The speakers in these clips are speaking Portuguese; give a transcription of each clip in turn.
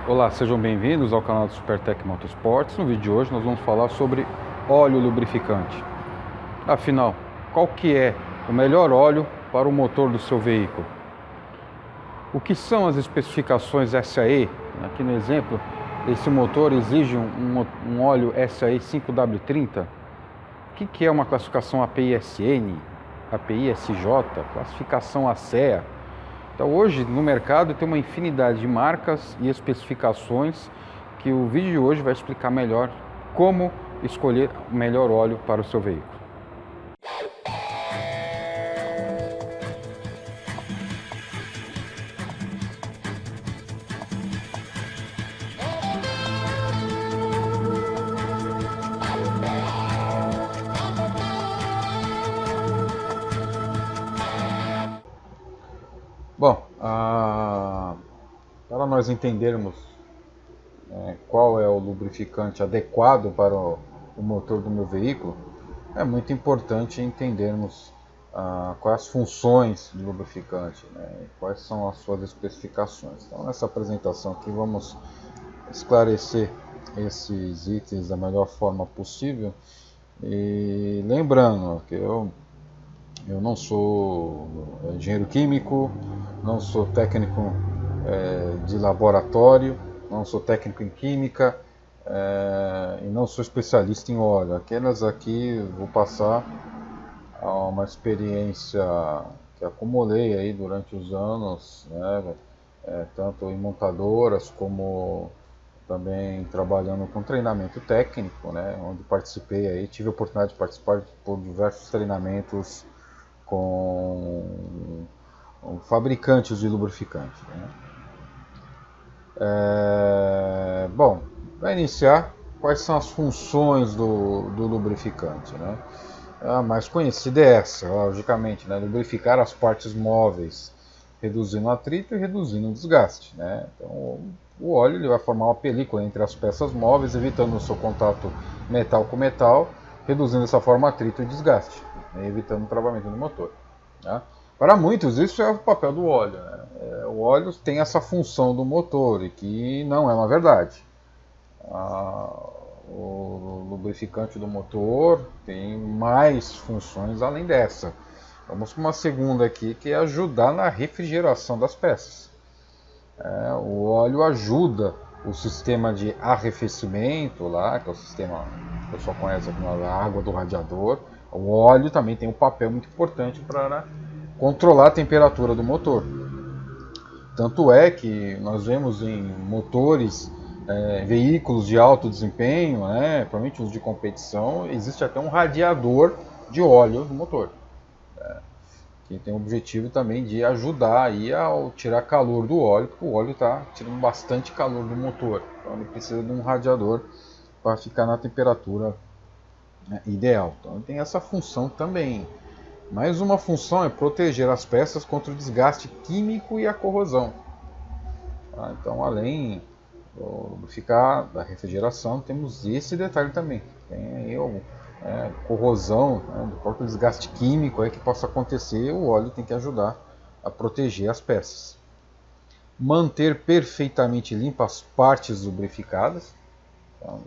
Olá, sejam bem-vindos ao canal do Supertec Motorsports. No vídeo de hoje nós vamos falar sobre óleo lubrificante. Afinal, qual que é o melhor óleo para o motor do seu veículo? O que são as especificações SAE? Aqui no exemplo, esse motor exige um óleo SAE 5W30. O que é uma classificação API-SN, API-SJ, classificação ASEA? Então hoje no mercado tem uma infinidade de marcas e especificações que o vídeo de hoje vai explicar melhor como escolher o melhor óleo para o seu veículo. Bom, para nós entendermos qual é o lubrificante adequado para o motor do meu veículo, é muito importante entendermos quais as funções do lubrificante, e quais são as suas especificações. Então, nessa apresentação aqui vamos esclarecer esses itens da melhor forma possível. E lembrando que eu não sou engenheiro químico, não sou técnico de laboratório, não sou técnico em química e não sou especialista em óleo. Apenas aqui vou passar uma experiência que acumulei aí durante os anos, tanto em montadoras como também trabalhando com treinamento técnico, onde participei aí, tive a oportunidade de participar por diversos treinamentos com fabricantes de lubrificante. Bom, para iniciar, quais são as funções do lubrificante? A mais conhecida é essa, logicamente, lubrificar as partes móveis, reduzindo o atrito e reduzindo o desgaste. Então, o óleo ele vai formar uma película entre as peças móveis, evitando o seu contato metal com metal, reduzindo dessa forma atrito e desgaste, evitando o travamento do motor. Para muitos, isso é o papel do óleo. O óleo tem essa função do motor, e que não é uma verdade. O lubrificante do motor tem mais funções além dessa. Vamos para uma segunda aqui, que é ajudar na refrigeração das peças. O óleo ajuda o sistema de arrefecimento, que é o sistema que o pessoal conhece como a água do radiador. O óleo também tem um papel muito importante para controlar a temperatura do motor. Tanto é que nós vemos em motores, veículos de alto desempenho, provavelmente os de competição, existe até um radiador de óleo no motor, que tem o objetivo também de ajudar aí a tirar calor do óleo, porque o óleo está tirando bastante calor do motor, então ele precisa de um radiador para ficar na temperatura ideal. Então ele tem essa função também. Mais uma função é proteger as peças contra o desgaste químico e a corrosão. Então, além do lubrificar, da refrigeração, temos esse detalhe também. Tem aí corrosão, do próprio desgaste químico que possa acontecer, o óleo tem que ajudar a proteger as peças. Manter perfeitamente limpas as partes lubrificadas. Então,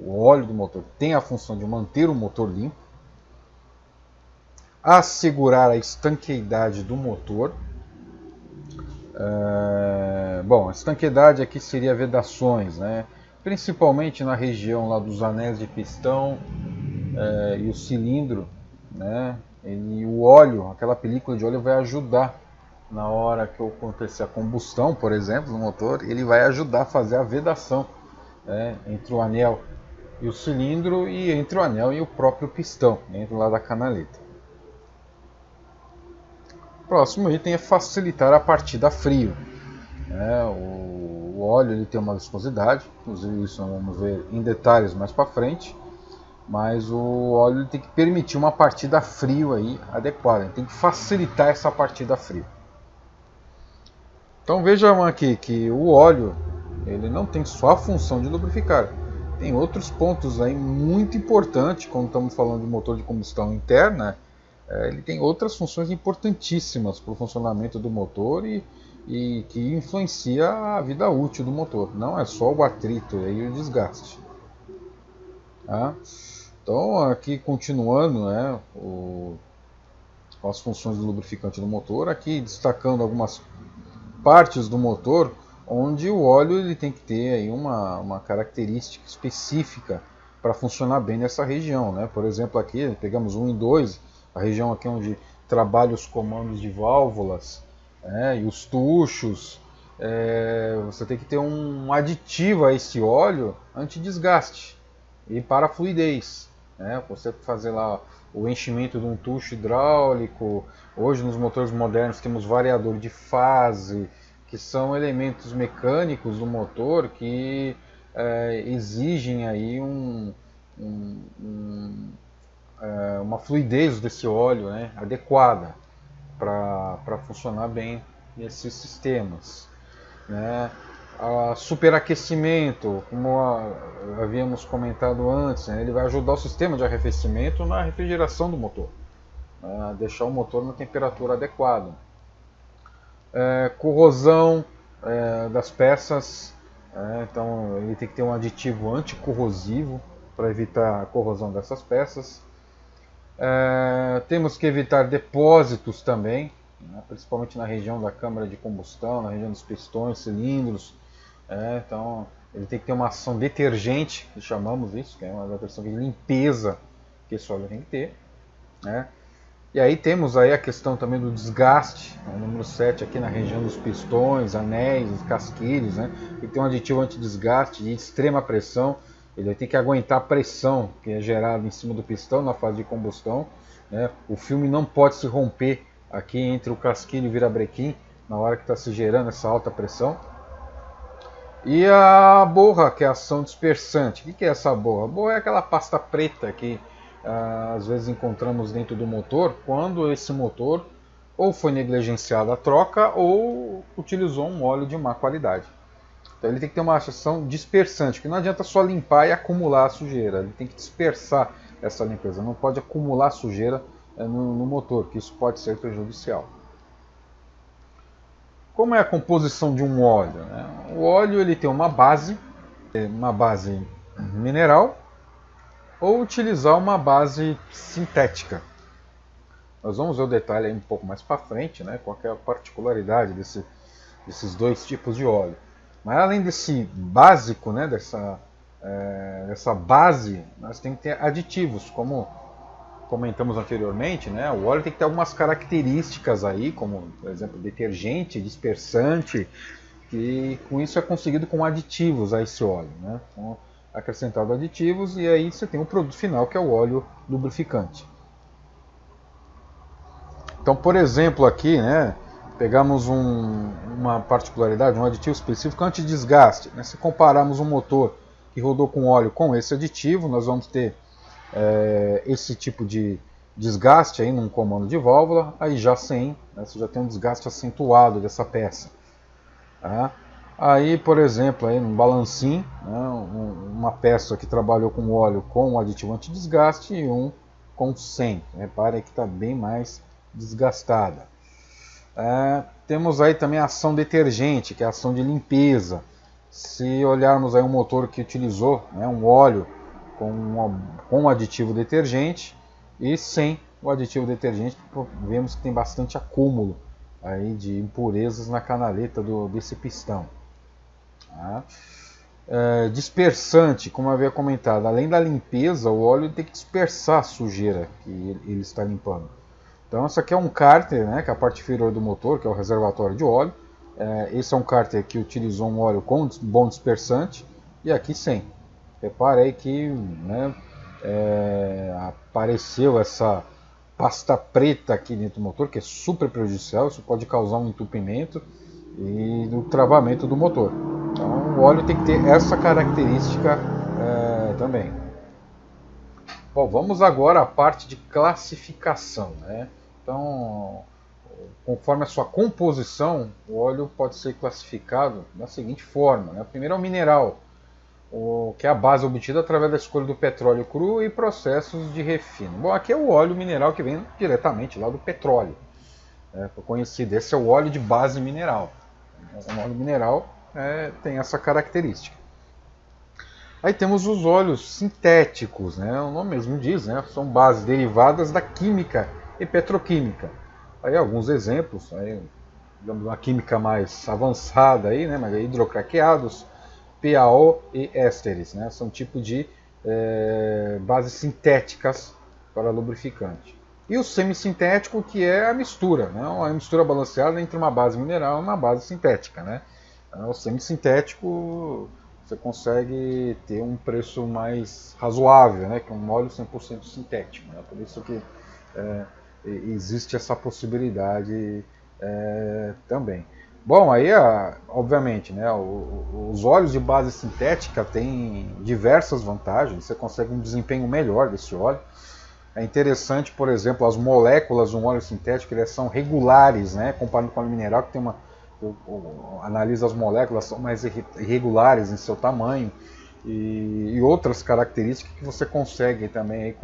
o óleo do motor tem a função de manter o motor limpo. Assegurar a estanqueidade do motor. Bom, a estanqueidade aqui seria vedações, principalmente na região lá dos anéis de pistão e o cilindro, e o óleo, aquela película de óleo vai ajudar na hora que acontecer a combustão, por exemplo, no motor, ele vai ajudar a fazer a vedação entre o anel e o cilindro e entre o anel e o próprio pistão, dentro lá da canaleta. O próximo item é facilitar a partida a frio. O óleo ele tem uma viscosidade, inclusive isso nós vamos ver em detalhes mais para frente, mas o óleo ele tem que permitir uma partida a frio aí adequada, ele tem que facilitar essa partida a frio. Então vejam aqui que o óleo ele não tem só a função de lubrificar, tem outros pontos aí muito importantes quando estamos falando de motor de combustão interna. Ele tem outras funções importantíssimas para o funcionamento do motor e e que influencia a vida útil do motor. Não é só o atrito e o desgaste. Tá? Então, aqui continuando, né, as funções do lubrificante do motor, aqui destacando algumas partes do motor onde o óleo ele tem que ter aí uma característica específica para funcionar bem nessa região, né? Por exemplo, aqui pegamos 1 e 2, a região aqui onde trabalha os comandos de válvulas, e os tuchos. Você tem que ter um aditivo a esse óleo anti-desgaste e para fluidez, né? Você fazer lá o enchimento de um tucho hidráulico. Hoje nos motores modernos temos variador de fase, que são elementos mecânicos do motor que exigem aí uma fluidez desse óleo, né, adequada para funcionar bem nesses sistemas, né. Superaquecimento, como havíamos comentado antes, né, ele vai ajudar o sistema de arrefecimento na refrigeração do motor, né, a deixar o motor na temperatura adequada. Corrosão das peças, então ele tem que ter um aditivo anticorrosivo para evitar a corrosão dessas peças. Temos que evitar depósitos também, né, principalmente na região da câmara de combustão, na região dos pistões, cilindros. Então ele tem que ter uma ação detergente, que chamamos isso, que é uma versão de limpeza que esse óleo tem que ter, né? E aí temos aí a questão também do desgaste, né, número 7 aqui na região dos pistões, anéis, casquilhos, né? E tem um aditivo anti-desgaste de extrema pressão. Ele vai ter que aguentar a pressão que é gerada em cima do pistão na fase de combustão, né? O filme não pode se romper aqui entre o casquilho e o virabrequim na hora que está se gerando essa alta pressão. E a borra, que é a ação dispersante. O que é essa borra? A borra é aquela pasta preta que às vezes encontramos dentro do motor quando esse motor ou foi negligenciado a troca ou utilizou um óleo de má qualidade. Então ele tem que ter uma ação dispersante, que não adianta só limpar e acumular a sujeira, ele tem que dispersar essa limpeza, não pode acumular sujeira no motor, que isso pode ser prejudicial. Como é a composição de um óleo, né? O óleo ele tem uma base mineral, ou utilizar uma base sintética. Nós vamos ver o detalhe aí um pouco mais para frente, né, qual é a particularidade desses dois tipos de óleo. Mas além desse básico, né, dessa base, nós temos que ter aditivos, como comentamos anteriormente, né, o óleo tem que ter algumas características aí, como por exemplo detergente, dispersante, que com isso é conseguido com aditivos a esse óleo, né. Então, acrescentado aditivos, e aí você tem o produto final, que é o óleo lubrificante. Então, por exemplo, aqui, né, pegamos uma particularidade, um aditivo específico anti-desgaste, né? Se compararmos um motor que rodou com óleo com esse aditivo, nós vamos ter esse tipo de desgaste aí num comando de válvula, aí já sem, né, você já tem um desgaste acentuado dessa peça. Tá? Aí, por exemplo, aí, um balancim, né, uma peça que trabalhou com óleo com um aditivo anti-desgaste e um com sem. Reparem que está bem mais desgastada. Temos aí também a ação detergente, que é a ação de limpeza. Se olharmos aí um motor que utilizou, né, um óleo com um aditivo detergente e sem o aditivo detergente, vemos que tem bastante acúmulo aí de impurezas na canaleta desse pistão. Dispersante, como eu havia comentado, além da limpeza, o óleo tem que dispersar a sujeira que ele está limpando. Então, isso aqui é um cárter, né, que é a parte inferior do motor, que é o reservatório de óleo. Esse é um cárter que utilizou um óleo com bom dispersante e aqui sem. Repare aí que, né, apareceu essa pasta preta aqui dentro do motor, que é super prejudicial, isso pode causar um entupimento e o travamento do motor. Então o óleo tem que ter essa característica também. Bom, vamos agora à parte de classificação, né? Então, conforme a sua composição, o óleo pode ser classificado da seguinte forma, né? Primeiro é o mineral, que é a base obtida através da escolha do petróleo cru e processos de refino. Bom, aqui é o óleo mineral que vem diretamente lá do petróleo. Conhecido, esse é o óleo de base mineral. Um óleo mineral tem essa característica. Aí temos os óleos sintéticos, né? O nome mesmo diz, né? São bases derivadas da química e petroquímica. Aí alguns exemplos, aí, digamos, uma química mais avançada aí, né? Mas hidrocraqueados, PAO e ésteres, né? São tipo de bases sintéticas para lubrificante. E o semissintético, que é a mistura, né? Uma mistura balanceada entre uma base mineral e uma base sintética, né? O semissintético você consegue ter um preço mais razoável, né? Que um óleo 100% sintético, né? Por isso que existe essa possibilidade também. Bom, aí, obviamente, né, os óleos de base sintética têm diversas vantagens, você consegue um desempenho melhor desse óleo. É interessante, por exemplo, as moléculas de um óleo sintético, elas são regulares, né, comparado com o óleo mineral, que tem analisa as moléculas, são mais irregulares em seu tamanho, e outras características que você consegue também aí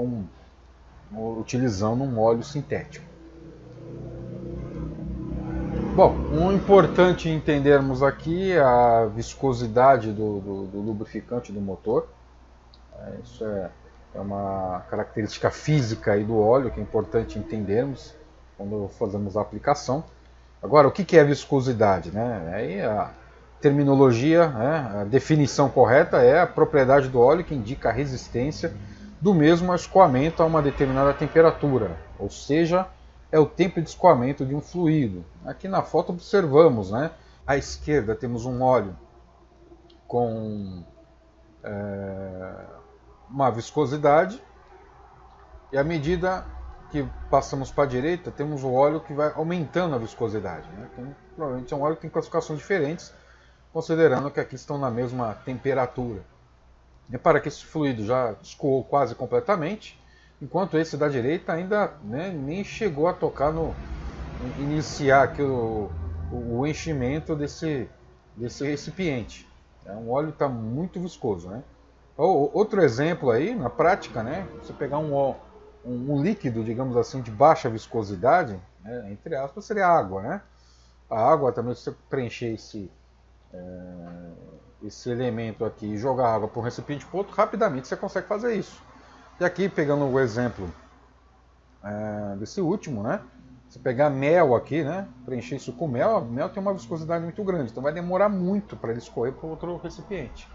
utilizando um óleo sintético. Bom, o importante entendermos aqui é a viscosidade do lubrificante do motor. Isso é uma característica física aí do óleo que é importante entendermos quando fazemos a aplicação. Agora, o que é viscosidade? Né? Aí a terminologia, né? A definição correta é a propriedade do óleo que indica a resistência do mesmo ao escoamento a uma determinada temperatura, ou seja, é o tempo de escoamento de um fluido. Aqui na foto observamos, né? À esquerda temos um óleo com uma viscosidade, e à medida que passamos para a direita, temos o óleo que vai aumentando a viscosidade. Né? Então, provavelmente é um óleo que tem classificações diferentes, considerando que aqui estão na mesma temperatura. Repara que esse fluido já escoou quase completamente, enquanto esse da direita ainda nem chegou a tocar iniciar aqui o enchimento desse recipiente. Um óleo está muito viscoso, né? Outro exemplo aí, na prática, né? Você pegar um líquido, digamos assim, de baixa viscosidade, né, entre aspas, seria a água, né? A água também, se você preencher esse elemento aqui e jogar água para um recipiente para outro, rapidamente você consegue fazer isso. E aqui, pegando o exemplo desse último, né? Você pegar mel aqui, né? Preencher isso com mel, mel tem uma viscosidade muito grande, então vai demorar muito para ele escorrer para outro recipiente.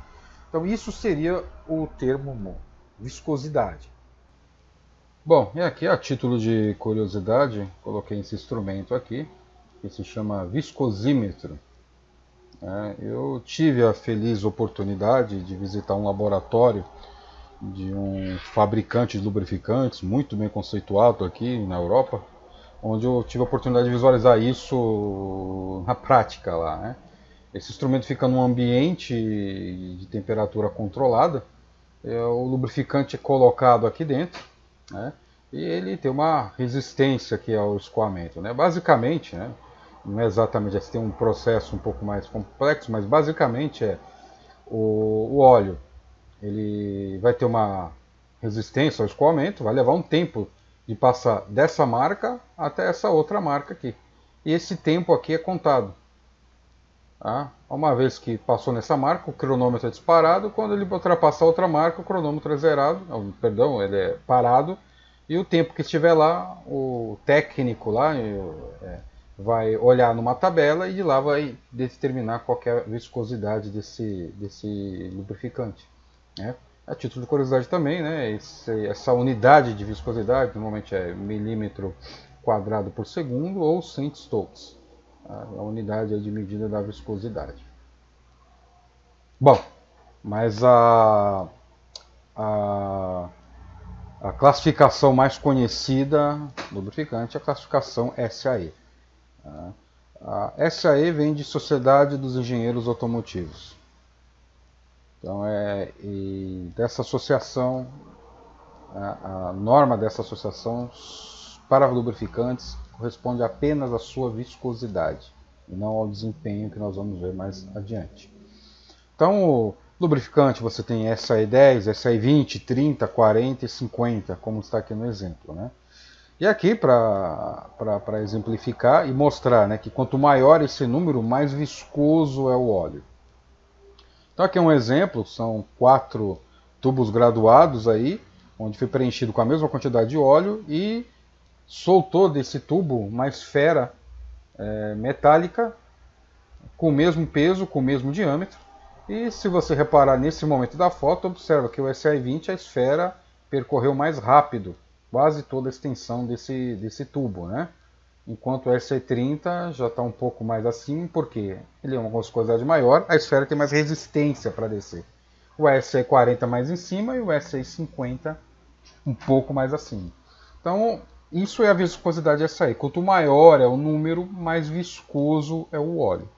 Então isso seria o termo viscosidade. Bom, e aqui a título de curiosidade, coloquei esse instrumento aqui, que se chama viscosímetro. Eu tive a feliz oportunidade de visitar um laboratório de um fabricante de lubrificantes muito bem conceituado aqui na Europa, onde eu tive a oportunidade de visualizar isso na prática lá. Né? Esse instrumento fica num ambiente de temperatura controlada, o lubrificante é colocado aqui dentro, né? E ele tem uma resistência aqui ao escoamento. Né? Basicamente, né? Não é exatamente, assim, tem um processo um pouco mais complexo, mas basicamente o óleo ele vai ter uma resistência ao escoamento, vai levar um tempo de passar dessa marca até essa outra marca aqui. E esse tempo aqui é contado. Tá? Uma vez que passou nessa marca, o cronômetro é disparado. Quando ele ultrapassar outra marca, o cronômetro é zerado, perdão, ele é parado. E o tempo que estiver lá, o técnico lá vai olhar numa tabela e de lá vai determinar qual é a viscosidade desse lubrificante. Né? A título de curiosidade também, né, essa unidade de viscosidade normalmente é milímetro quadrado por segundo ou centstokes, a unidade de medida da viscosidade. Bom, mas a classificação mais conhecida do lubrificante é a classificação SAE. A SAE vem de Sociedade dos Engenheiros Automotivos. Então, dessa associação, a norma dessa associação para lubrificantes corresponde apenas à sua viscosidade e não ao desempenho que nós vamos ver mais adiante. Então, o lubrificante você tem SAE 10, SAE 20, 30, 40 e 50, como está aqui no exemplo. Né? E aqui, para exemplificar e mostrar, né, que quanto maior esse número, mais viscoso é o óleo. Então aqui é um exemplo, são 4 tubos graduados aí, onde foi preenchido com a mesma quantidade de óleo e soltou desse tubo uma esfera metálica com o mesmo peso, com o mesmo diâmetro. E se você reparar nesse momento da foto, observa que o SI-20, a esfera percorreu mais rápido quase toda a extensão desse tubo, né? Enquanto o SI-30 já está um pouco mais acima, porque ele é uma viscosidade maior, a esfera tem mais resistência para descer. O SI-40 mais em cima e o SI-50 um pouco mais acima. Então, isso é a viscosidade SI. Quanto maior é o número, mais viscoso é o óleo.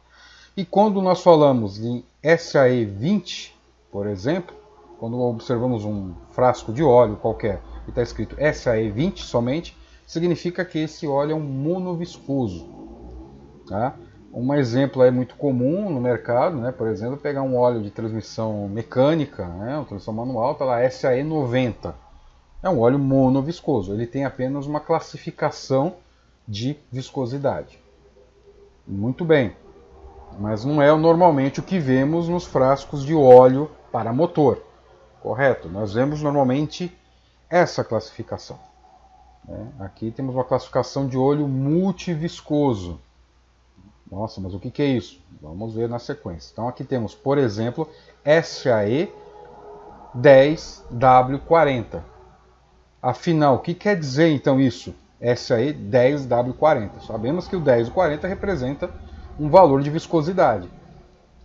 E quando nós falamos de SAE20, por exemplo, quando observamos um frasco de óleo qualquer e está escrito SAE20 somente, significa que esse óleo é um monoviscoso. Tá? Um exemplo é muito comum no mercado, né? Por exemplo, pegar um óleo de transmissão mecânica, né? Uma transmissão manual, está lá SAE90. É um óleo monoviscoso, ele tem apenas uma classificação de viscosidade. Muito bem, mas não é normalmente o que vemos nos frascos de óleo para motor. Correto? Nós vemos normalmente essa classificação. Aqui temos uma classificação de óleo multiviscoso. Nossa, mas o que é isso? Vamos ver na sequência. Então aqui temos, por exemplo, SAE 10W40. Afinal, o que quer dizer então isso? SAE 10W40. Sabemos que o 10 e o 40 representa um valor de viscosidade.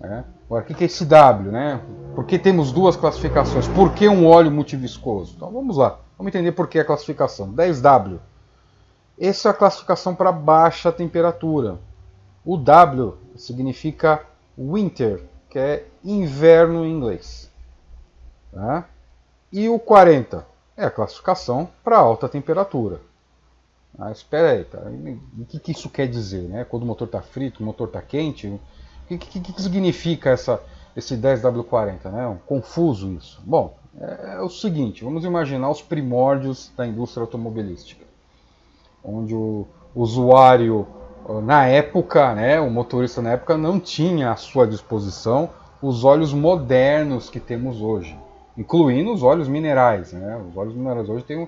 Agora, o que é esse W? Né? Por que temos duas classificações? Por que um óleo multiviscoso? Então vamos lá, vamos entender por que a classificação. 10W. Essa é a classificação para baixa temperatura. O W significa winter, que é inverno em inglês. Tá? E o 40 é a classificação para alta temperatura. Espera aí, tá? O que isso quer dizer? Né? Quando o motor está frito, o motor está quente? O que significa esse 10W40? Né? Confuso isso. Bom, é o seguinte, vamos imaginar os primórdios da indústria automobilística, onde o usuário, na época, né, o motorista na época não tinha à sua disposição os óleos modernos que temos hoje, incluindo os óleos minerais. Né? Os óleos minerais hoje têm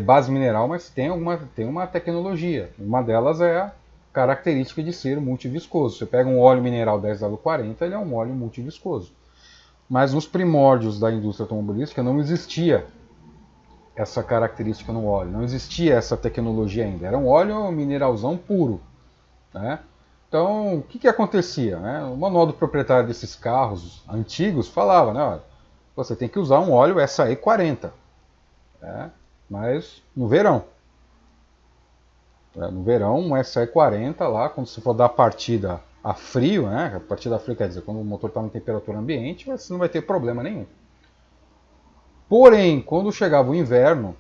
base mineral, mas tem uma tecnologia. Uma delas é a característica de ser multiviscoso. Você pega um óleo mineral 10W40, ele é um óleo multiviscoso. Mas nos primórdios da indústria automobilística não existia essa característica no óleo, não existia essa tecnologia ainda. Era um óleo mineralzão puro. Né? Então, o que acontecia? Né? O manual do proprietário desses carros antigos falava, né, você tem que usar um óleo SAE40. Mas no verão. No verão, um SAE40 lá, quando você for dar a partida a frio, né? A partida a frio quer dizer quando o motor está em temperatura ambiente, você não vai ter problema nenhum. Porém, quando chegava o inverno,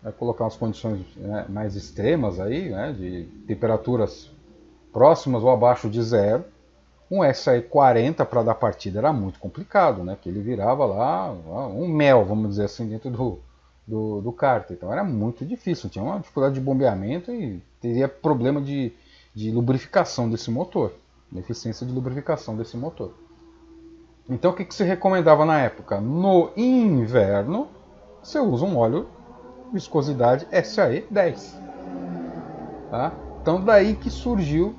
vai colocar umas condições mais extremas aí, né, de temperaturas próximas ou abaixo de zero, um SAE40 para dar partida era muito complicado, né? Que ele virava lá um mel, vamos dizer assim, dentro do cárter. Então era muito difícil, tinha uma dificuldade de bombeamento e teria problema de lubrificação desse motor, deficiência de lubrificação desse motor. Então o que se recomendava na época? No inverno, você usa um óleo viscosidade SAE10. Tá? Então daí que surgiu,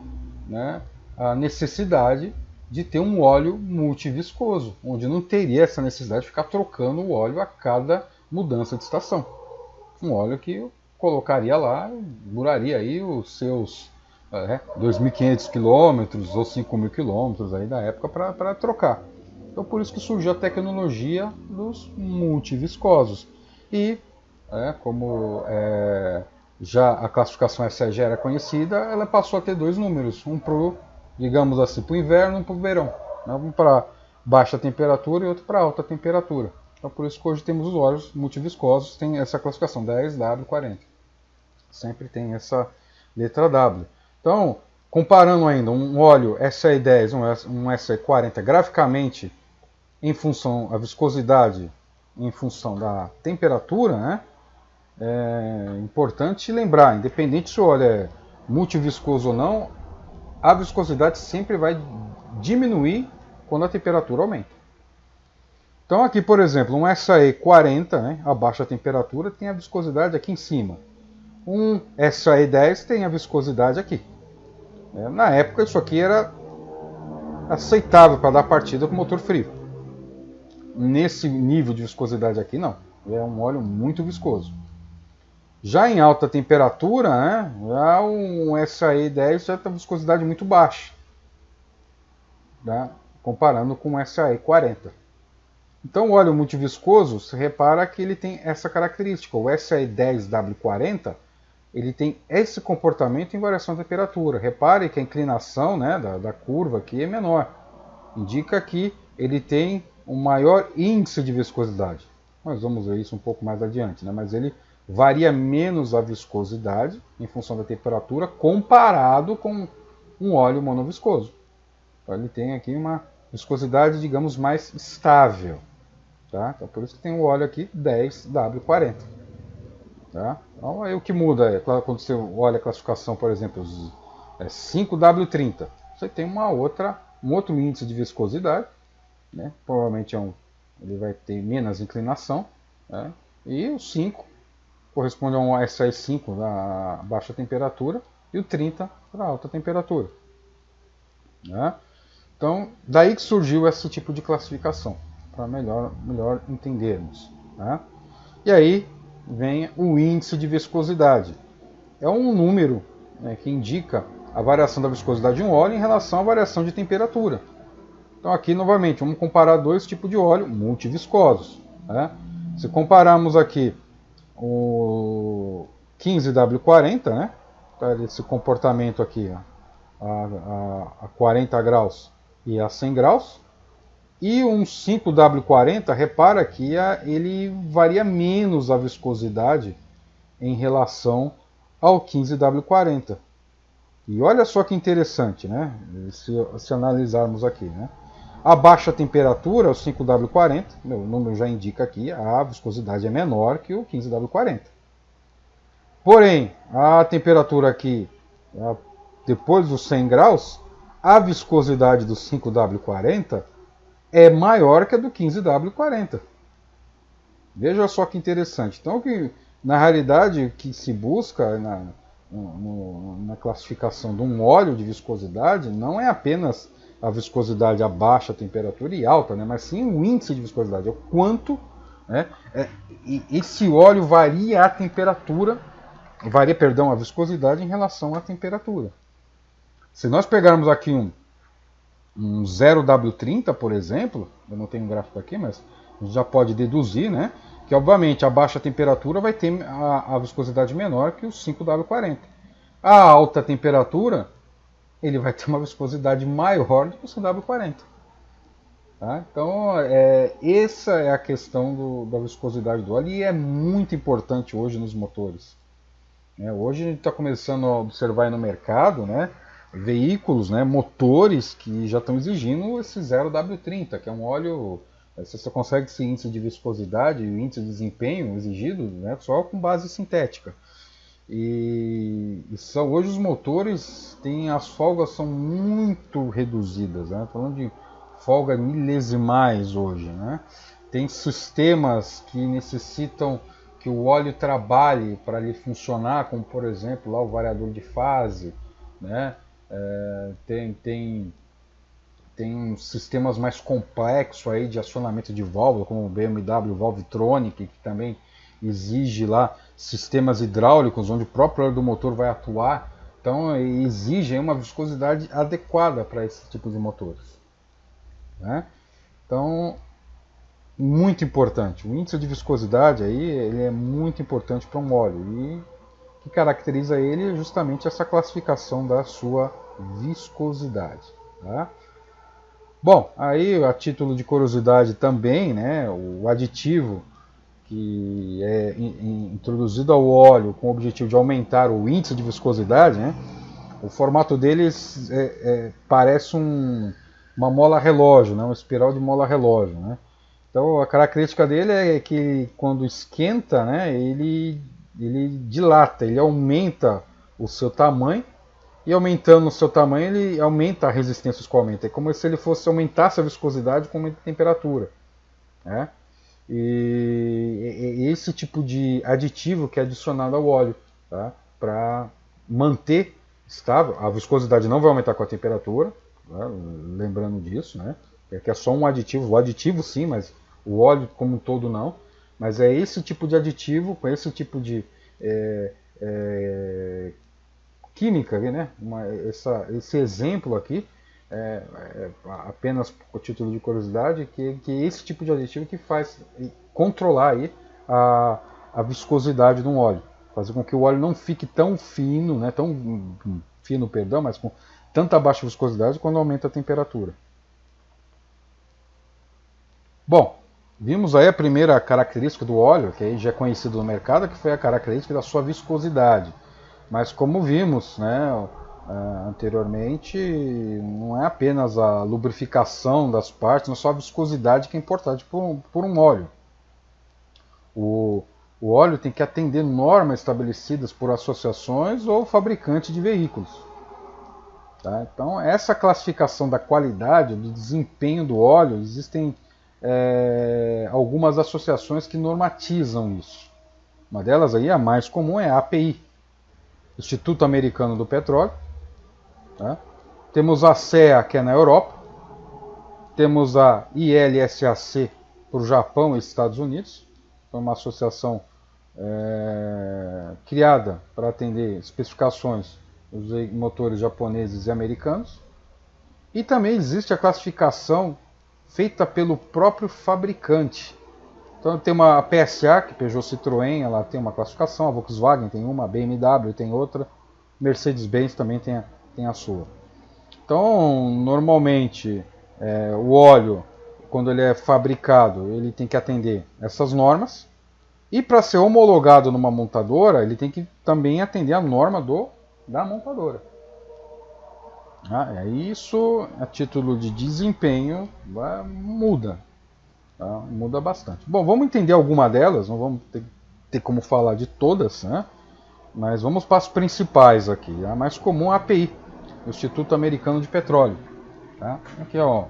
né, a necessidade de ter um óleo multiviscoso, onde não teria essa necessidade de ficar trocando o óleo a cada mudança de estação. Um óleo que colocaria lá, duraria aí os seus 2.500 km ou 5.000 km aí da época para trocar. Então por isso que surgiu a tecnologia dos multiviscosos. E como já a classificação SAE era conhecida, ela passou a ter dois números, um para, digamos assim, para o inverno e um para o verão. Né? Um para baixa temperatura e outro para alta temperatura. Então por isso que hoje temos os óleos multiviscosos, tem essa classificação 10W40. Sempre tem essa letra W. Então, comparando ainda um óleo SAE10 e um SAE40 graficamente em função da viscosidade, em função da temperatura, né? é importante lembrar, independente se o óleo é multiviscoso ou não, a viscosidade sempre vai diminuir quando a temperatura aumenta. Então aqui, por exemplo, um SAE 40, né, a baixa temperatura, tem a viscosidade aqui em cima. Um SAE 10 tem a viscosidade aqui. Na época isso aqui era aceitável para dar partida com motor frio. Nesse nível de viscosidade aqui não, é um óleo muito viscoso. Já em alta temperatura, né, já um SAE 10 já tem viscosidade muito baixa, tá? Comparando com um SAE 40. Então o óleo multiviscoso, você repara que ele tem essa característica. O SAE 10W40 ele tem esse comportamento em variação de temperatura. Repare que a inclinação, né, da curva aqui é menor. Indica que ele tem um maior índice de viscosidade. Nós vamos ver isso um pouco mais adiante, né? Mas ele varia menos a viscosidade em função da temperatura comparado com um óleo monoviscoso. Então ele tem aqui uma viscosidade, digamos, mais estável. Tá? Então por isso que tem o óleo aqui 10W40. Tá? Então aí o que muda é quando você olha a classificação, por exemplo, 5W30, você tem um outro índice de viscosidade, né? Provavelmente ele vai ter menos inclinação, né? E o 5 corresponde a um SAE5 da baixa temperatura e o 30 para alta temperatura. Né? Então, daí que surgiu esse tipo de classificação, para melhor entendermos. Né? E aí vem o índice de viscosidade. É um número, né, que indica a variação da viscosidade de um óleo em relação à variação de temperatura. Então aqui, novamente, vamos comparar dois tipos de óleo multiviscosos. Né? Se compararmos aqui o 15W40, né? Esse comportamento aqui a 40 graus e a 100 graus, e um 5W40, repara que ele varia menos a viscosidade em relação ao 15W40. E olha só que interessante, né? Se analisarmos aqui, né? A baixa temperatura, o 5W40, o número já indica aqui, a viscosidade é menor que o 15W40. Porém, a temperatura aqui, depois dos 100 graus, a viscosidade do 5W40 é maior que a do 15W40. Veja só que interessante. Então, na realidade, o que se busca na classificação de um óleo de viscosidade não é apenas a viscosidade a baixa temperatura e alta, né, mas sim o índice de viscosidade, é o quanto, né, esse óleo varia a temperatura, a viscosidade em relação à temperatura. Se nós pegarmos aqui um 0W30, por exemplo, eu não tenho um gráfico aqui, mas a gente já pode deduzir, né, que obviamente a baixa temperatura vai ter a viscosidade menor que o 5W40. A alta temperatura, ele vai ter uma viscosidade maior do que o 5W40. Tá? Então, essa é a questão da viscosidade do óleo e é muito importante hoje nos motores. Hoje a gente está começando a observar no mercado, né, veículos, né, motores que já estão exigindo esse 0W30, que é um óleo, você consegue esse índice de viscosidade e o índice de desempenho exigido, né, só com base sintética. E hoje os motores as folgas são muito reduzidas, né? Falando de folga milesimais hoje, né? Tem sistemas que necessitam que o óleo trabalhe para ele funcionar, como por exemplo lá o variador de fase, né? Tem sistemas mais complexos aí de acionamento de válvula, como o BMW Valvetronic, que também exige lá sistemas hidráulicos, onde o próprio óleo do motor vai atuar. Então exige uma viscosidade adequada para esse tipo de motores. Né? Então, muito importante. O índice de viscosidade aí, ele é muito importante para um óleo. E o que caracteriza ele é justamente essa classificação da sua viscosidade. Tá? Bom, aí a título de curiosidade também, né, o aditivo que é introduzido ao óleo com o objetivo de aumentar o índice de viscosidade, né, o formato deles parece uma mola relógio, né, uma espiral de mola relógio. Né. Então a característica dele é que quando esquenta, né, ele ele dilata, ele aumenta o seu tamanho, e aumentando o seu tamanho, ele aumenta a resistência escoamento. É como se ele fosse aumentasse a viscosidade com aumento de temperatura, né? E esse tipo de aditivo que é adicionado ao óleo, tá? Para manter estável. A viscosidade não vai aumentar com a temperatura, né? Lembrando disso, né? Que é só um aditivo. O aditivo sim, mas o óleo como um todo não. Mas é esse tipo de aditivo, com esse tipo de química, né? Esse exemplo aqui, apenas por título de curiosidade, que é esse tipo de aditivo que faz controlar aí a viscosidade de um óleo. Fazer com que o óleo não fique tão fino, né? Tão fino, perdão, mas com tanta baixa viscosidade quando aumenta a temperatura. Bom, vimos aí a primeira característica do óleo, que aí já é conhecido no mercado, que foi a característica da sua viscosidade. Mas como vimos, né, anteriormente, não é apenas a lubrificação das partes, não é só a viscosidade que é importante por um óleo. O óleo tem que atender normas estabelecidas por associações ou fabricantes de veículos. Tá? Então, essa classificação da qualidade, do desempenho do óleo, existem algumas associações que normatizam isso. Uma delas aí, a mais comum, é a API, Instituto Americano do Petróleo. Tá? Temos a CEA, que é na Europa. Temos a ILSAC para o Japão e Estados Unidos. É uma associação criada para atender especificações dos motores japoneses e americanos. E também existe a classificação feita pelo próprio fabricante. Então tem a PSA, que Peugeot Citroën, ela tem uma classificação, a Volkswagen tem uma, a BMW tem outra, Mercedes-Benz também tem a sua. Então, normalmente, o óleo, quando ele é fabricado, ele tem que atender essas normas. E para ser homologado numa montadora, ele tem que também atender a norma da montadora. Isso, a título de desempenho, muda. Tá? Muda bastante. Bom, vamos entender alguma delas, não vamos ter como falar de todas, né? Mas vamos para as principais aqui. A mais comum é a API, o Instituto Americano de Petróleo. Tá? Aqui, ó,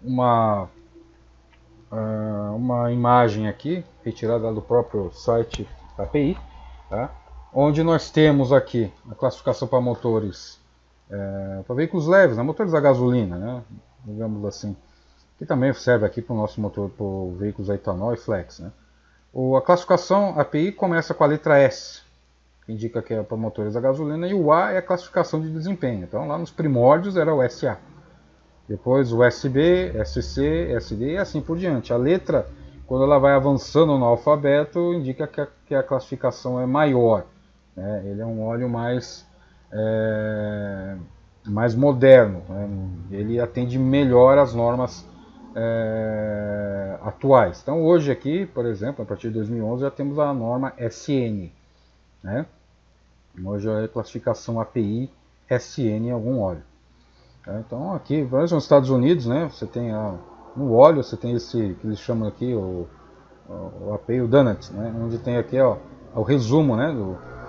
uma imagem aqui, retirada do próprio site da API, tá? Onde nós temos aqui a classificação para motores, para veículos leves, né? Motores a gasolina, né? Digamos assim, que também serve aqui para o nosso motor, para veículos a etanol e flex. Né? A classificação API começa com a letra S, que indica que é para motores a gasolina, e o A é a classificação de desempenho. Então lá nos primórdios era o SA. Depois o SB, SC, SD e assim por diante. A letra, quando ela vai avançando no alfabeto, indica que a classificação é maior. Né? Ele é um óleo mais moderno. Né? Ele atende melhor as normas atuais. Então hoje aqui, por exemplo, a partir de 2011 já temos a norma SN. Né? Hoje é a classificação API SN em algum óleo. Então aqui, nos Estados Unidos, né, você tem no óleo, você tem esse que eles chamam aqui o API, o Donut, né, onde tem aqui o resumo, né,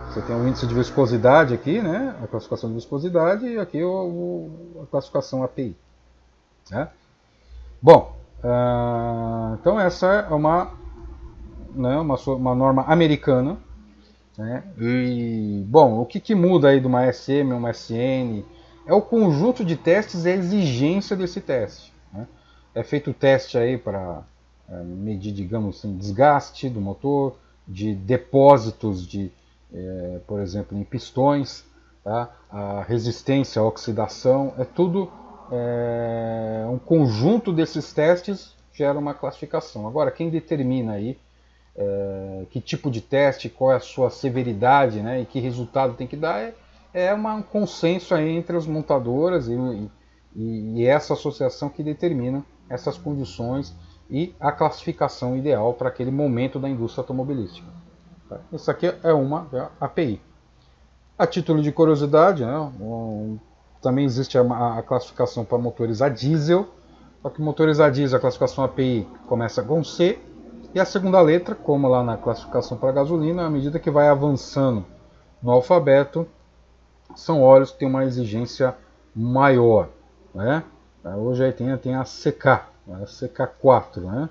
você tem o índice de viscosidade aqui, né, a classificação de viscosidade, e aqui a classificação API. Né? Bom, então essa é uma norma americana. Né? E, bom, o que muda aí de uma SM a uma SN é o conjunto de testes e a exigência desse teste. Né? É feito o teste aí para medir, digamos assim, desgaste do motor, de depósitos por exemplo, em pistões, tá? A resistência à oxidação, é tudo um conjunto desses testes gera uma classificação. Agora, quem determina aí que tipo de teste, qual é a sua severidade, né, e que resultado tem que dar, um consenso aí entre as montadoras e essa associação que determina essas condições e a classificação ideal para aquele momento da indústria automobilística. Tá? Isso aqui é uma API. A título de curiosidade, né, também existe a classificação para motores a diesel, só que motores a diesel, a classificação API começa com C, E a segunda letra, como lá na classificação para gasolina, à medida que vai avançando no alfabeto, são óleos que têm uma exigência maior, né? Hoje aí tem a CK, a CK4, né?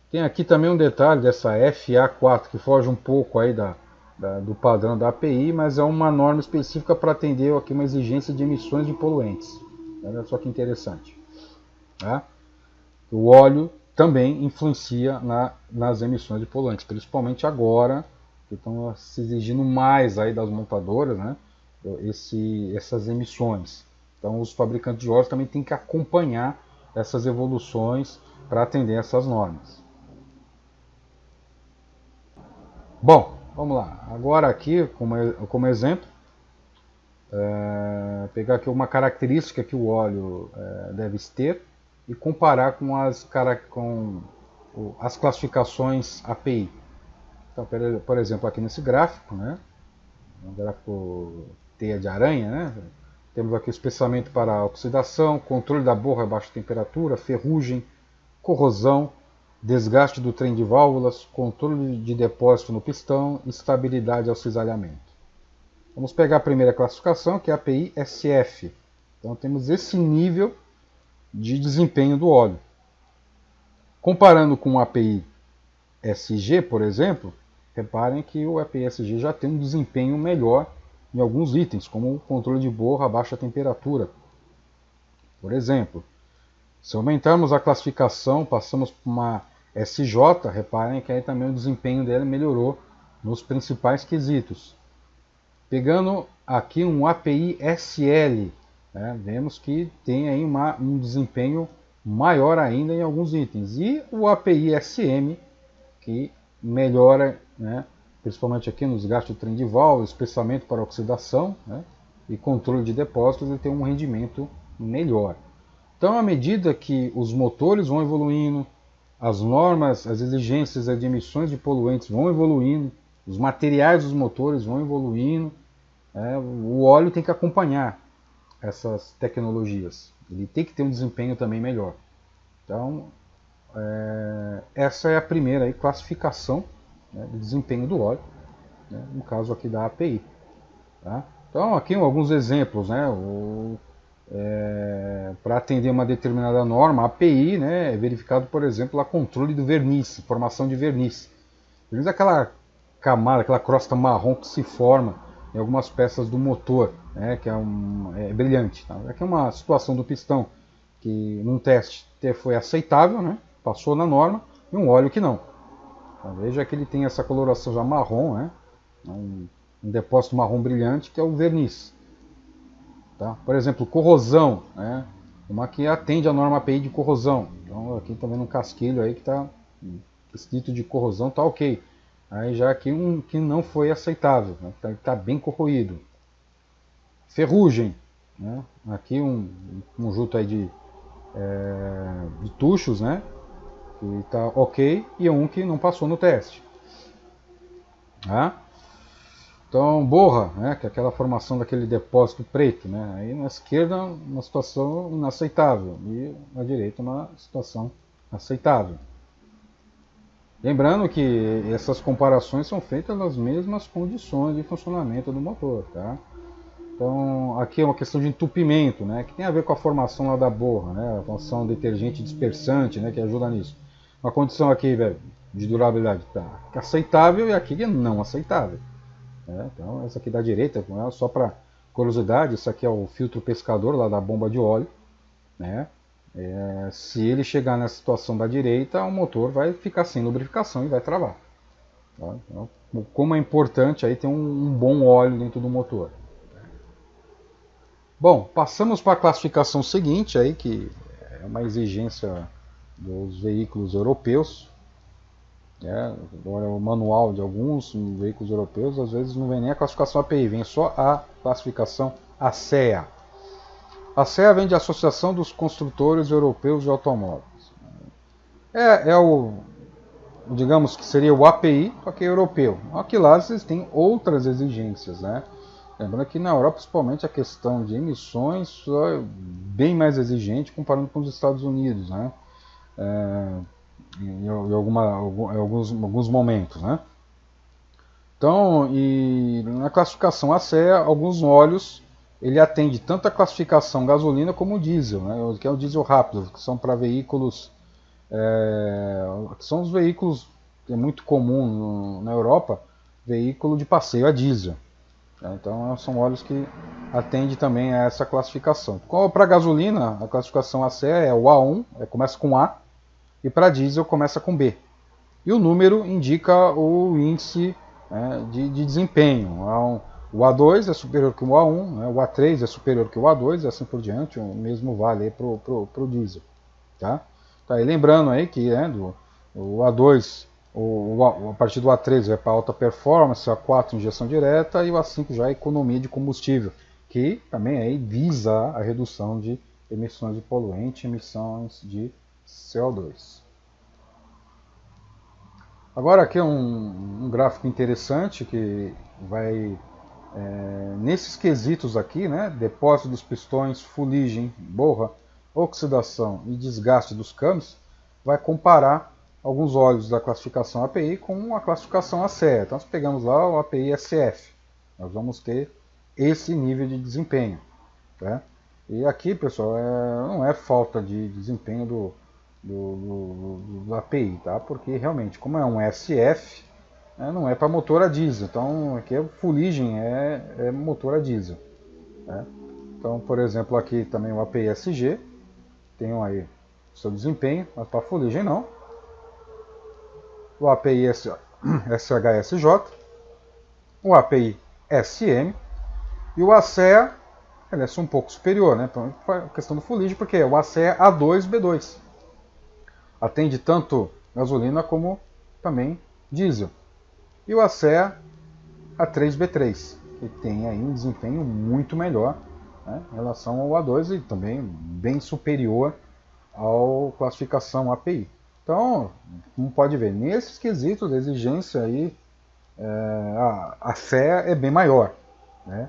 Tem aqui também um detalhe dessa FA4 que foge um pouco aí do padrão da API, mas é uma norma específica para atender aqui uma exigência de emissões de poluentes. Olha só que interessante. Tá? O óleo também influencia nas emissões de poluentes, principalmente agora que estão se exigindo mais aí das montadoras, né? Essas emissões. Então os fabricantes de óleos também têm que acompanhar essas evoluções para atender essas normas. Bom, vamos lá. Agora aqui, como exemplo, pegar aqui uma característica que o óleo deve ter e comparar com as classificações API. Então, por exemplo, aqui nesse gráfico, né, um gráfico teia de aranha, né, temos aqui o espessamento para oxidação, controle da borra a baixa temperatura, ferrugem, corrosão, desgaste do trem de válvulas, controle de depósito no pistão e estabilidade ao cisalhamento. Vamos pegar a primeira classificação, que é a API SF. Então temos esse nível de desempenho do óleo. Comparando com o API SG, por exemplo, reparem que o API SG já tem um desempenho melhor em alguns itens, como o controle de borra a baixa temperatura. Por exemplo, se aumentarmos a classificação, passamos para uma SJ, reparem que aí também o desempenho dela melhorou nos principais quesitos. Pegando aqui um API SL, né, vemos que tem aí um desempenho maior ainda em alguns itens. E o API SM, que melhora, né, principalmente aqui no desgaste do trem de válvula, espessamento para oxidação, né, e controle de depósitos, ele tem um rendimento melhor. Então, à medida que os motores vão evoluindo, as normas, as exigências de emissões de poluentes vão evoluindo, os materiais dos motores vão evoluindo, o óleo tem que acompanhar essas tecnologias. Ele tem que ter um desempenho também melhor. Então, essa é a primeira aí, classificação, né, de desempenho do óleo, né, no caso aqui da API. Tá? Então, aqui alguns exemplos, né, para atender uma determinada norma, a API, né, é verificado, por exemplo, a controle do verniz, formação de verniz. Verniz é aquela camada, aquela crosta marrom que se forma em algumas peças do motor, né, que é brilhante. Tá? Aqui é uma situação do pistão que num teste foi aceitável, né, passou na norma, e um óleo que não. Então, veja que ele tem essa coloração já marrom, né, um depósito marrom brilhante, que é o verniz. Tá? Por exemplo, corrosão, né? Uma que atende a norma API de corrosão. Então aqui também no casquilho aí que está escrito de corrosão, está ok. Aí já aqui que não foi aceitável, né? Tá bem corroído. Ferrugem, né? Aqui um conjunto aí de tuchos, né? Que está ok, e um que não passou no teste. Tá? Então, borra, né, que é aquela formação daquele depósito preto, né, aí na esquerda uma situação inaceitável e na direita uma situação aceitável. Lembrando que essas comparações são feitas nas mesmas condições de funcionamento do motor. Tá? Então, aqui é uma questão de entupimento, né, que tem a ver com a formação lá da borra, né, a função detergente dispersante, né, que ajuda nisso. Uma condição aqui, de durabilidade tá aceitável e aqui é não aceitável. Então, essa aqui da direita, só para curiosidade, isso aqui é o filtro pescador lá da bomba de óleo. Né? Se ele chegar nessa situação da direita, o motor vai ficar sem lubrificação e vai travar. Tá? Então, como é importante aí ter um bom óleo dentro do motor. Bom, passamos para a classificação seguinte, aí, que é uma exigência dos veículos europeus. O manual de alguns veículos europeus às vezes não vem nem a classificação API, vem só a classificação ACEA. A ACEA vem de Associação dos Construtores Europeus de Automóveis. Digamos que seria o API, só que é europeu. Aqui lá vocês têm outras exigências, né? Lembrando que na Europa, principalmente, a questão de emissões é bem mais exigente comparando com os Estados Unidos, né? Em alguns momentos, né? Então, e na classificação ACE, alguns óleos ele atende tanto a classificação gasolina como diesel, né? Que é o diesel rápido, que são para veículos, que são os veículos que é muito comum na Europa, veículo de passeio a diesel. Né? Então, são óleos que atendem também a essa classificação. Para gasolina, a classificação ACE é o A1, começa com A, e para diesel começa com B. E o número indica o índice de desempenho. O A2 é superior que o A1, né? O A3 é superior que o A2 e assim por diante. O mesmo vale para o diesel. Tá? Tá aí lembrando aí que o A2, a partir do A3 vai para alta performance, o A4 injeção direta e o A5 já é economia de combustível, que também aí visa a redução de emissões de poluente, emissões de CO2. Agora aqui é um gráfico interessante que vai nesses quesitos aqui, né, depósito dos pistões, fuligem, borra, oxidação e desgaste dos câmbios, vai comparar alguns óleos da classificação API com a classificação ACE. Então, se pegamos lá o API SF, nós vamos ter esse nível de desempenho. Tá? E aqui, pessoal, não é falta de desempenho do API, tá? Porque realmente, como é um SF, não é para motor a diesel. Então, aqui a fuligem é motor a diesel. Né? Então, por exemplo, aqui também o API SG, tem aí o seu desempenho, mas para fuligem não. O API SHSJ, o API SM e o ACEA, ele é um pouco superior, né? Então, a questão do fuligem, porque o ACEA A2B2 atende tanto gasolina como também diesel. E o ACEA A3B3, que tem aí um desempenho muito melhor, né, em relação ao A2 e também bem superior à classificação API. Então, como pode ver, nesses quesitos a exigência aí, a fé é bem maior. Né?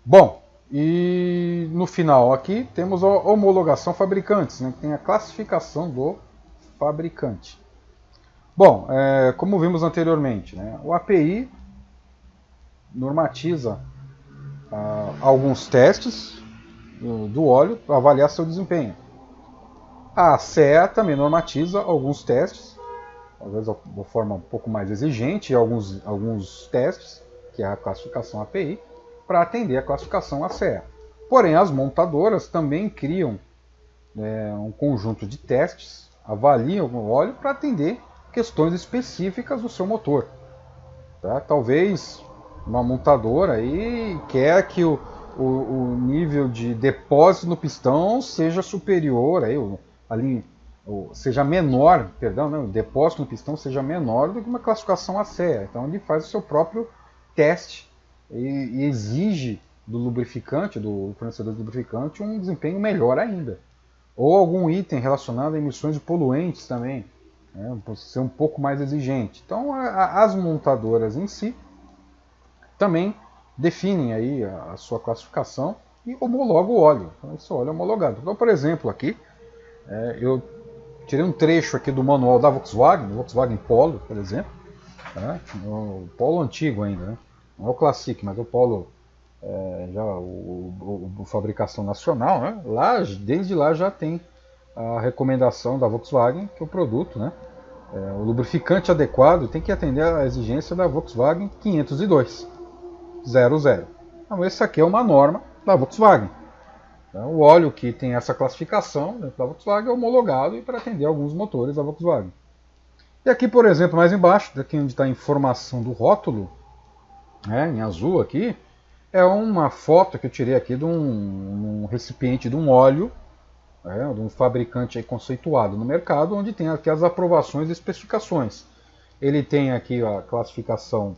Bom, e no final aqui temos a homologação fabricantes, né, que tem a classificação do fabricante. Bom, como vimos anteriormente, né, o API normatiza alguns testes do óleo para avaliar seu desempenho. A ACEA também normatiza alguns testes, talvez de uma forma um pouco mais exigente, alguns testes, que é a classificação API, para atender a classificação ACEA. Porém, as montadoras também criam um conjunto de testes, avaliam o óleo para atender questões específicas do seu motor. Tá? Talvez uma montadora aí quer que o nível de depósito no pistão seja superior, aí, seja menor, perdão, né, o depósito no pistão seja menor do que uma classificação ACEA. Então ele faz o seu próprio teste e exige do lubrificante, do fornecedor de lubrificante, um desempenho melhor ainda. Ou algum item relacionado a emissões de poluentes também, né, pode ser um pouco mais exigente. Então as montadoras em si também definem aí a sua classificação e homologam o óleo. Então, esse óleo é homologado. Então, por exemplo, aqui eu tirei um trecho aqui do manual da Volkswagen, Volkswagen Polo, por exemplo, né? O Polo antigo ainda, né? Não é o Classic, mas o Polo já o fabricação nacional, né? Desde lá já tem a recomendação da Volkswagen que o produto, né? O lubrificante adequado tem que atender à exigência da Volkswagen 502. 00. Então, esse aqui é uma norma da Volkswagen. Então, o óleo que tem essa classificação dentro da Volkswagen é homologado para atender alguns motores da Volkswagen. E aqui, por exemplo, mais embaixo, aqui onde está a informação do rótulo, em azul aqui, é uma foto que eu tirei aqui de um recipiente de um óleo, de um fabricante aí conceituado no mercado, onde tem aqui as aprovações e especificações. Ele tem aqui a classificação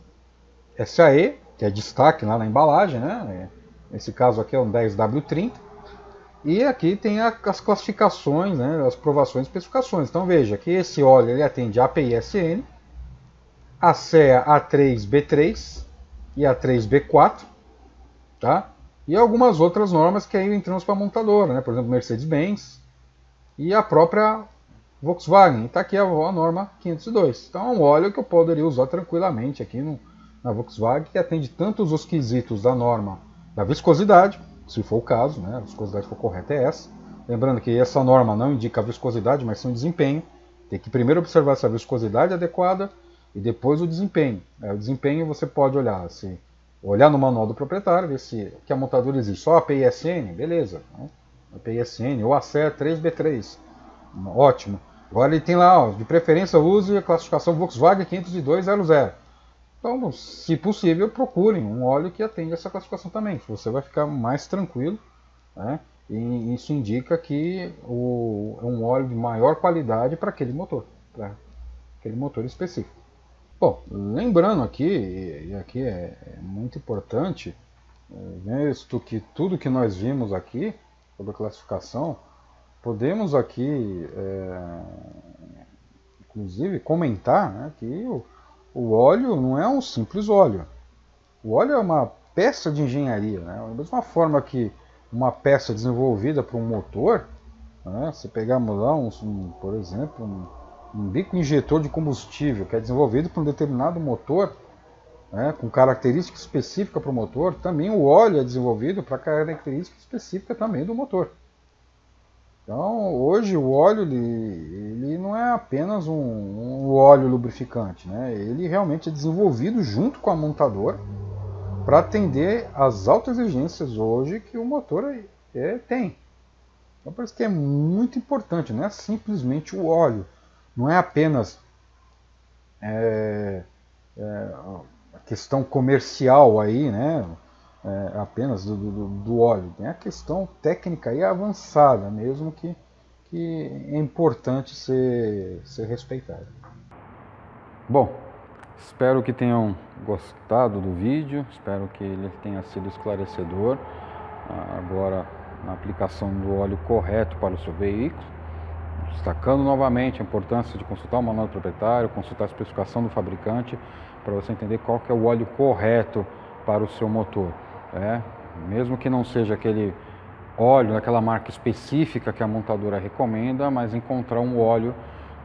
SAE, que é destaque lá na embalagem, né? Nesse caso aqui é um 10W30. E aqui tem as classificações, né? As aprovações e especificações. Então veja que esse óleo ele atende a API-SN, ACEA A3B3 e A3B4, tá? E algumas outras normas que aí entramos para a montadora, né? Por exemplo, Mercedes-Benz e a própria Volkswagen. Está aqui a norma 502. Então é um óleo que eu poderia usar tranquilamente aqui na Volkswagen, que atende tanto os quesitos da norma da viscosidade, se for o caso, né? A viscosidade for correta é essa. Lembrando que essa norma não indica a viscosidade, mas sim o desempenho. Tem que primeiro observar se a viscosidade é adequada e depois o desempenho. O desempenho você pode olhar no manual do proprietário, ver se que a montadora existe. Só a PISN, beleza. Né? A PISN ou a CE 3B3, ótimo. Agora ele tem lá, ó, de preferência use a classificação Volkswagen 50200. Então, se possível, procurem um óleo que atende essa classificação também. Você vai ficar mais tranquilo, né? E isso indica que é um óleo de maior qualidade para aquele motor específico. Bom, lembrando aqui, e aqui é muito importante, visto que tudo que nós vimos aqui sobre a classificação, podemos aqui, inclusive, comentar, né, que o óleo não é um simples óleo. O óleo é uma peça de engenharia, né? Da mesma forma que uma peça desenvolvida para um motor, né? Se pegarmos lá, por exemplo, um bico injetor de combustível que é desenvolvido para um determinado motor, né? Com característica específica para o motor, também o óleo é desenvolvido para característica específica também do motor. Então, hoje o óleo ele não é apenas um óleo lubrificante, né? Ele realmente é desenvolvido junto com a montadora para atender às altas exigências hoje que o motor tem. Então, por isso que é muito importante, não é simplesmente o óleo, não é apenas a questão comercial aí, né? Apenas do óleo, tem a questão técnica e avançada mesmo que é importante ser respeitada. Bom, espero que tenham gostado do vídeo, espero que ele tenha sido esclarecedor agora na aplicação do óleo correto para o seu veículo, destacando novamente a importância de consultar o manual do proprietário, consultar a especificação do fabricante para você entender qual que é o óleo correto para o seu motor. Mesmo que não seja aquele óleo daquela marca específica que a montadora recomenda, mas encontrar um óleo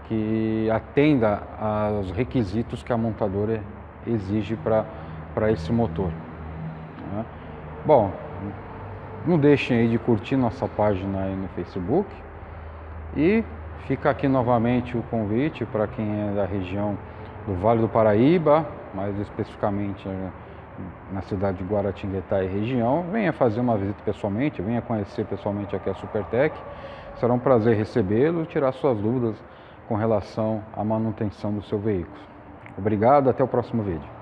que atenda aos requisitos que a montadora exige para esse motor. Bom, não deixem aí de curtir nossa página aí no Facebook e fica aqui novamente o convite para quem é da região do Vale do Paraíba, mais especificamente na cidade de Guaratinguetá e região, venha fazer uma visita pessoalmente, venha conhecer pessoalmente aqui a Supertec. Será um prazer recebê-lo e tirar suas dúvidas com relação à manutenção do seu veículo. Obrigado, até o próximo vídeo.